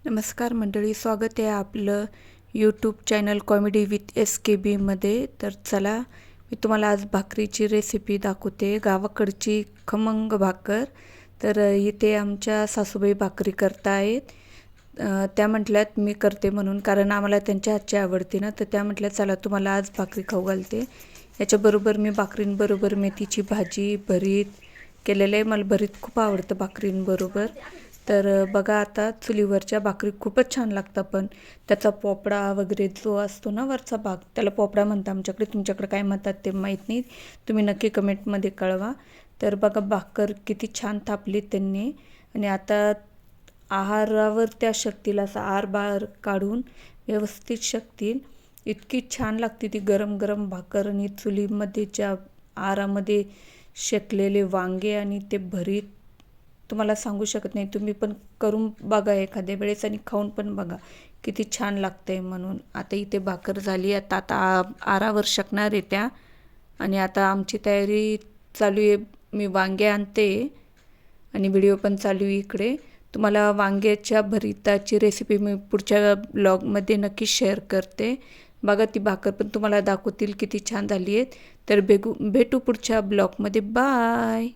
नमस्कार मंडळी, स्वागत आहे आपलं यूट्यूब चॅनल कॉमेडी विथ SKBमध्ये। तर चला, मी तुम्हाला आज भाकरीची रेसिपी दाखवते, गावाकडची खमंग भाकर। तर इथे आमच्या सासूबाई भाकरी करतायत। त्या म्हटल्यात मी करते म्हणून, कारण आम्हाला त्यांच्या हातची आवडते ना। तर त्या म्हटल्या चला तुम्हाला आज भाकरी खाऊ घालते। याच्याबरोबर मी भाकरींबरोबर मेथीची भाजी, भरीत केलेलं आहे। मला भरीत खूप आवडतं भाकरींबरोबर। तर बघा, आता चुलीवरच्या भाकरी खूपच छान लागतात, पण त्याचा पोपडा वगैरे जो असतो ना वरचा भाग, त्याला पोपडा म्हणतात आमच्याकडे। तुमच्याकडे काय म्हणतात ते माहीत नाही, तुम्ही नक्की कमेंटमध्ये कळवा। तर बघा, भाकर किती छान थापली त्यांनी। आणि आता आहारावर त्या शेकतील, असा आर बार काढून व्यवस्थित शेकतील। इतकी छान लागते ती गरम गरम भाकर। आणि चुलीमध्ये ज्या आरामध्ये शेकलेले वांगे आणि ते भरीत, तुम्हाला सांगू शकत नाही। तुम्ही पण करून बघा एखाद्या वेळेस आणि खाऊन पण बघा किती छान लागतंय म्हणून। आता इथे भाकर झाली, आता आरावर शकणार आहे त्या। आणि आता आमची तयारी चालू आहे, मी वांगे आणते आणि व्हिडिओ पण चालू आहे इकडे। तुम्हाला वांग्याच्या भरीताची रेसिपी मी पुढच्या ब्लॉगमध्ये नक्की शेअर करते। बघा, ती भाकर पण तुम्हाला दाखवतील किती छान झाली आहे। तर भेटू पुढच्या ब्लॉगमध्ये। बाय।